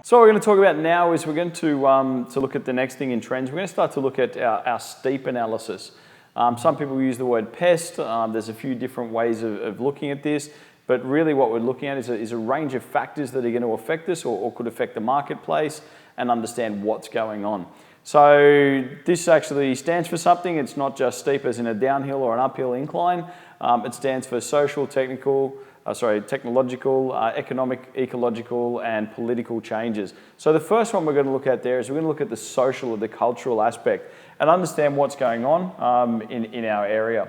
So what we're going to talk about now is we're going to look at the next thing in trends. We're going to start to look at our steep analysis. Some people use the word pest. There's a few different ways of looking at this, but really what we're looking at is a range of factors that are going to affect us or could affect the marketplace and understand what's going on. So this actually stands for something. It's not just steep as in a downhill or an uphill incline. It stands for social, technological, economic, ecological, and political changes. So the first one we're going to look at there is we're going to look at the social or the cultural aspect and understand what's going on in our area.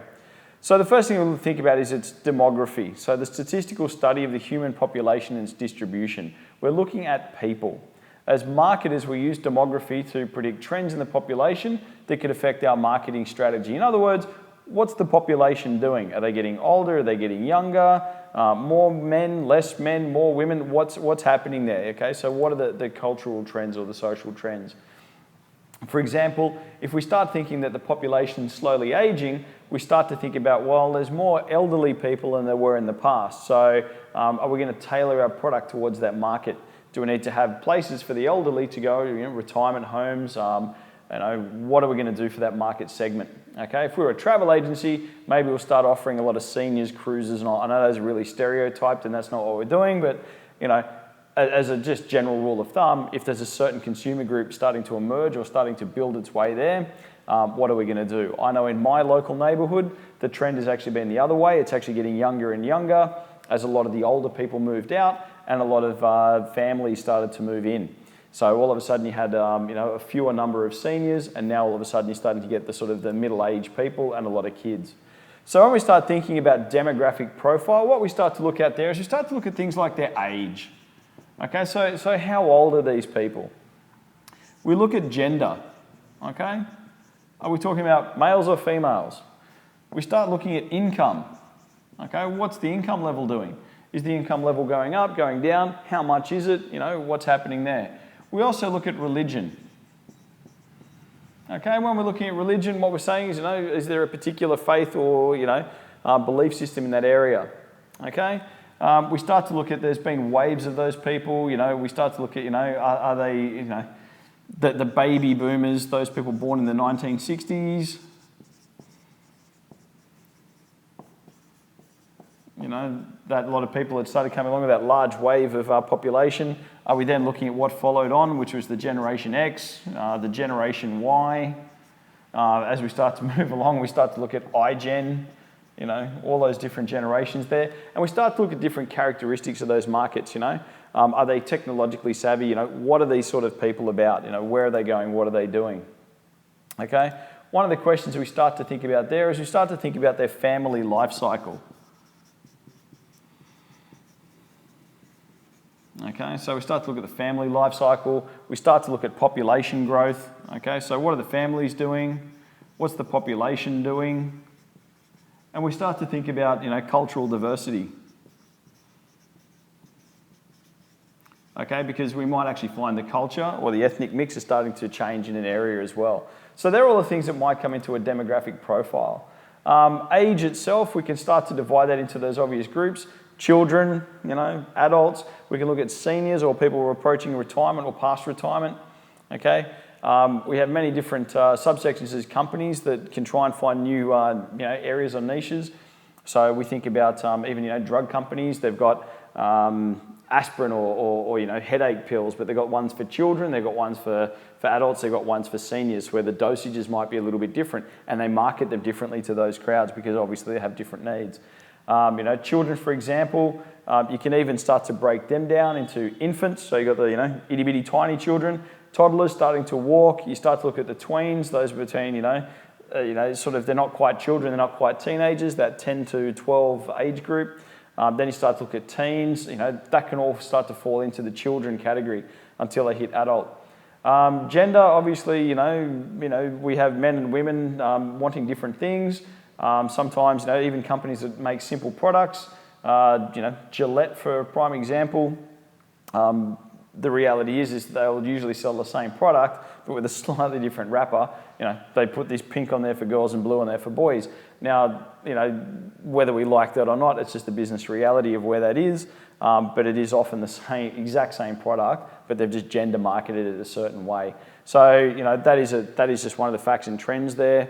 So the first thing we'll think about is its demography. So the statistical study of the human population and its distribution. We're looking at people. As marketers, we use demography to predict trends in the population that could affect our marketing strategy. In other words, what's the population doing? Are they getting older? Are they getting younger? More men, less men, more women? What's happening there? Okay, so what are the cultural trends or the social trends? For example, if we start thinking that the population is slowly aging, we start to think about, well, there's more elderly people than there were in the past. So are we going to tailor our product towards that market? Do we need to have places for the elderly to go, retirement homes? What are we going to do for that market segment? Okay, if we're a travel agency, maybe we'll start offering a lot of seniors, cruises, and all. I know those are really stereotyped, and that's not what we're doing. But as a just general rule of thumb, if there's a certain consumer group starting to emerge or starting to build its way there, what are we going to do? I know in my local neighbourhood, the trend has actually been the other way. It's actually getting younger and younger as a lot of the older people moved out and a lot of families started to move in. So all of a sudden you had a fewer number of seniors, and now all of a sudden you're starting to get the sort of the middle-aged people and a lot of kids. So when we start thinking about demographic profile, what we start to look at there is we start to look at things like their age. Okay, so how old are these people? We look at gender. Okay, are we talking about males or females? We start looking at income. Okay, what's the income level doing? Is the income level going up, going down? How much is it? What's happening there? We also look at religion. Okay, when we're looking at religion, what we're saying is there a particular faith or, belief system in that area? Okay, we start to look at, there's been waves of those people, we start to look at, are they, the baby boomers, those people born in the 1960s, that a lot of people had started coming along with that large wave of population. Are we then looking at what followed on, which was the Generation X, the Generation Y? As we start to move along, we start to look at iGen, all those different generations there. And we start to look at different characteristics of those markets, Are they technologically savvy? What are these sort of people about? Where are they going? What are they doing? Okay? One of the questions we start to think about there is we start to think about their family life cycle. Okay, so we start to look at the family life cycle. We start to look at population growth. Okay, so what are the families doing? What's the population doing? And we start to think about, cultural diversity. Okay, because we might actually find the culture or the ethnic mix is starting to change in an area as well. So they're all the things that might come into a demographic profile. Age itself, we can start to divide that into those obvious groups. Children, adults. We can look at seniors or people who are approaching retirement or past retirement. Okay, we have many different subsections as companies that can try and find new areas or niches. So we think about even drug companies. They've got aspirin or headache pills, but they've got ones for children. They've got ones for adults. They've got ones for seniors, where the dosages might be a little bit different, and they market them differently to those crowds because obviously they have different needs. Children, for example, you can even start to break them down into infants. So you've got the, itty bitty tiny children, toddlers starting to walk. You start to look at the tweens, those between, sort of, they're not quite children, they're not quite teenagers, that 10 to 12 age group. Then you start to look at teens, that can all start to fall into the children category until they hit adult. Gender, obviously, we have men and women wanting different things. Sometimes, even companies that make simple products, Gillette for a prime example, the reality is they'll usually sell the same product, but with a slightly different wrapper. They put this pink on there for girls and blue on there for boys. Now, whether we like that or not, it's just the business reality of where that is. But it is often the exact same product, but they've just gender marketed it a certain way. So, that is just one of the facts and trends there.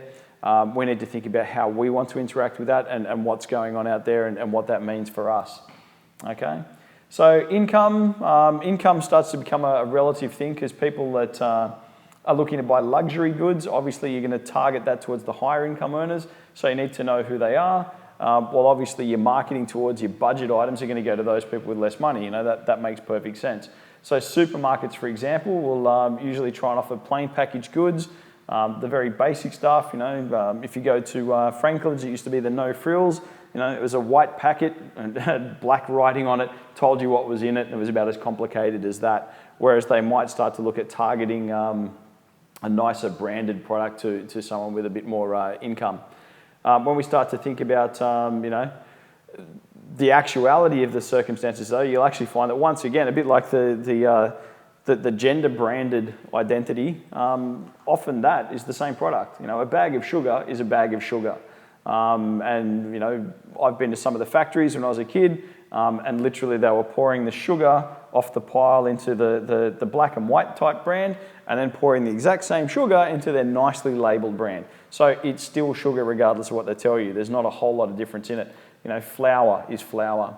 We need to think about how we want to interact with that and what's going on out there and what that means for us. Okay. So income starts to become a relative thing because people that are looking to buy luxury goods, obviously you're going to target that towards the higher income earners, so you need to know who they are. Well, obviously your marketing towards your budget items are going to go to those people with less money. That makes perfect sense. So supermarkets, for example, will usually try and offer plain packaged goods, the very basic stuff. If you go to Franklin's, it used to be the no frills. It was a white packet and had black writing on it, told you what was in it, and it was about as complicated as that. Whereas they might start to look at targeting a nicer branded product to someone with a bit more income. When we start to think about, the actuality of the circumstances, though, you'll actually find that once again, a bit like the gender branded identity, often that is the same product. A bag of sugar is a bag of sugar. I've been to some of the factories when I was a kid, and literally they were pouring the sugar off the pile into the black and white type brand, and then pouring the exact same sugar into their nicely labeled brand. So it's still sugar regardless of what they tell you. There's not a whole lot of difference in it. Flour is flour.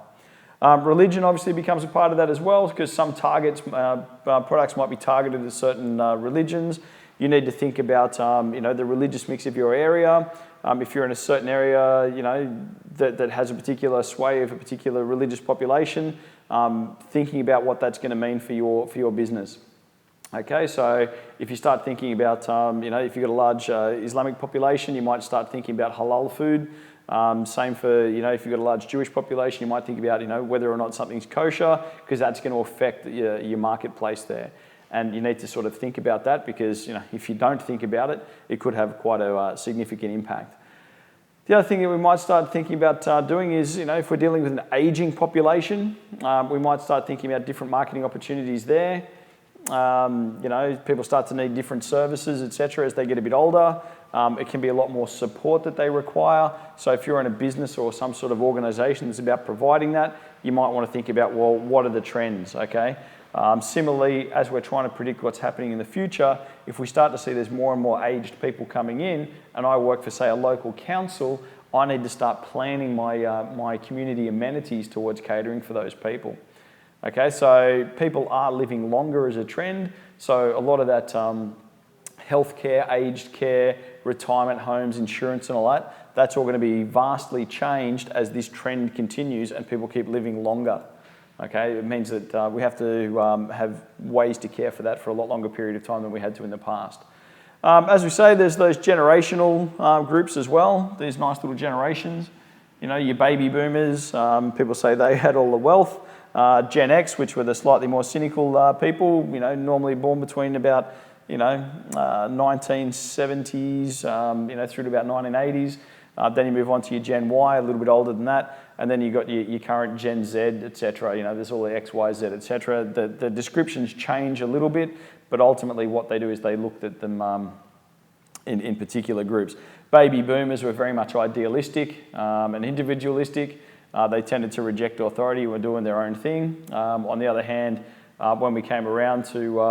Religion obviously becomes a part of that as well, because some products might be targeted at certain religions. You need to think about the religious mix of your area. If you're in a certain area, that has a particular sway of a particular religious population, thinking about what that's going to mean for your business. Okay, so if you start thinking about, if you've got a large Islamic population, you might start thinking about halal food. Same for, if you've got a large Jewish population, you might think about, whether or not something's kosher, because that's going to affect your marketplace there. And you need to sort of think about that because, if you don't think about it, it could have quite a significant impact. The other thing that we might start thinking about doing is, if we're dealing with an aging population, we might start thinking about different marketing opportunities there. People start to need different services, etc. as they get a bit older. It can be a lot more support that they require. So if you're in a business or some sort of organisation that's about providing that, you might want to think about, well, what are the trends, okay? Similarly, as we're trying to predict what's happening in the future, if we start to see there's more and more aged people coming in, and I work for, say, a local council, I need to start planning my community amenities towards catering for those people. Okay, so people are living longer as a trend, so a lot of that healthcare, aged care, retirement homes, insurance and all that, that's all going to be vastly changed as this trend continues and people keep living longer. Okay, it means that we have to have ways to care for that for a lot longer period of time than we had to in the past. As we say, there's those generational groups as well, these nice little generations. Your baby boomers, people say they had all the wealth. Gen X, which were the slightly more cynical people, normally born between about 1970s, through to about 1980s. Then you move on to your Gen Y, a little bit older than that, and then you've got your current Gen Z, etc. There's all the X, Y, Z, etc. The descriptions change a little bit, but ultimately what they do is they looked at them in particular groups. Baby boomers were very much idealistic and individualistic. They tended to reject authority and were doing their own thing. On the other hand, when we came around to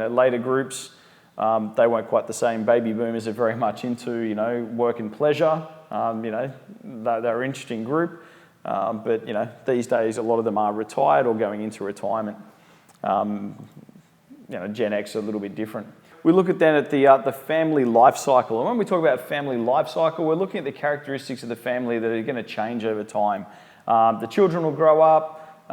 later groups, they weren't quite the same. Baby boomers are very much into work and pleasure. They're an interesting group, but these days a lot of them are retired or going into retirement. Gen X are a little bit different. We look at the family life cycle, and when we talk about family life cycle, we're looking at the characteristics of the family that are going to change over time. The children will grow up.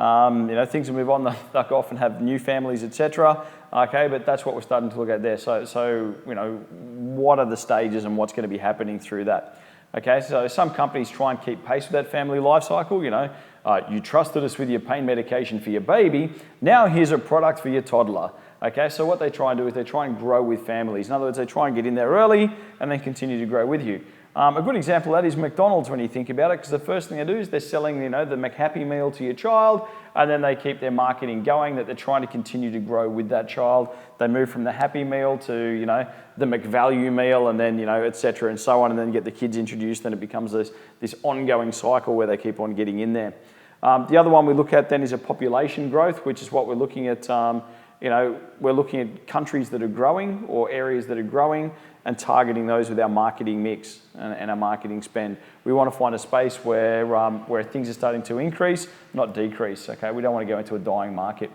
Things will move on. They'll often have new families, etc. Okay, but that's what we're starting to look at there. So what are the stages and what's going to be happening through that? Okay, so some companies try and keep pace with that family life cycle. You trusted us with your pain medication for your baby. Now here's a product for your toddler. Okay, so what they try and do is they try and grow with families. In other words, they try and get in there early and then continue to grow with you. A good example of that is McDonald's when you think about it, because the first thing they do is they're selling, the McHappy Meal to your child, and then they keep their marketing going that they're trying to continue to grow with that child. They move from the Happy Meal to, the McValue Meal, and then, et cetera, and so on, and then get the kids introduced, and it becomes this ongoing cycle where they keep on getting in there. The other one we look at then is a population growth, which is what we're looking at. We're looking at countries that are growing or areas that are growing and targeting those with our marketing mix and our marketing spend. We want to find a space where things are starting to increase, not decrease, okay? We don't want to go into a dying market.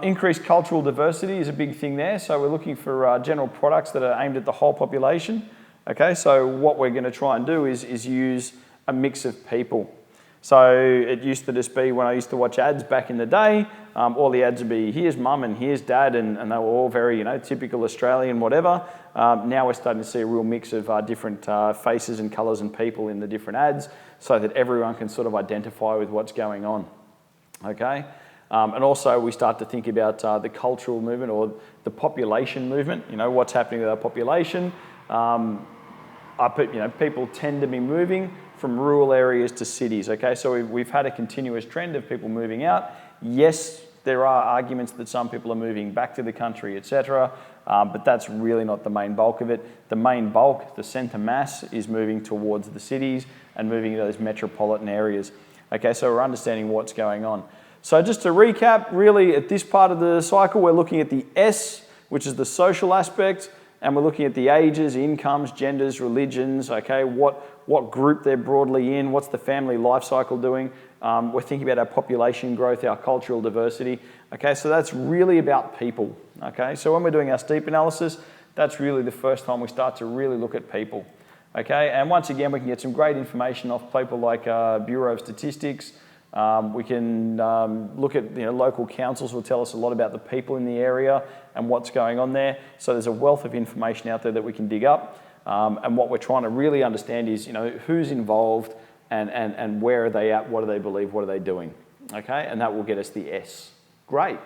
Increased cultural diversity is a big thing there. So we're looking for general products that are aimed at the whole population, okay? So what we're going to try and do is use a mix of people. So it used to just be when I used to watch ads back in the day, all the ads would be, here's mum and here's dad, and they were all very, typical Australian, whatever. Now we're starting to see a real mix of different faces and colours and people in the different ads so that everyone can sort of identify with what's going on, okay? And also we start to think about the cultural movement or the population movement, what's happening with our population. People tend to be moving from rural areas to cities, okay? So we've had a continuous trend of people moving out. Yes, there are arguments that some people are moving back to the country, etc., but that's really not the main bulk of it. The main bulk, the centre mass, is moving towards the cities and moving to those metropolitan areas. Okay, so we're understanding what's going on. So just to recap, really at this part of the cycle, we're looking at the S, which is the social aspect, and we're looking at the ages, incomes, genders, religions, okay, what group they're broadly in, what's the family life cycle doing. We're thinking about our population growth, our cultural diversity. Okay, so that's really about people. Okay, so when we're doing our STEEP analysis, that's really the first time we start to really look at people. Okay, and once again, we can get some great information off people like Bureau of Statistics. We can look at local councils will tell us a lot about the people in the area and what's going on there. So there's a wealth of information out there that we can dig up. And what we're trying to really understand is who's involved and where are they at, what do they believe, what are they doing? Okay, and that will get us the S. Great.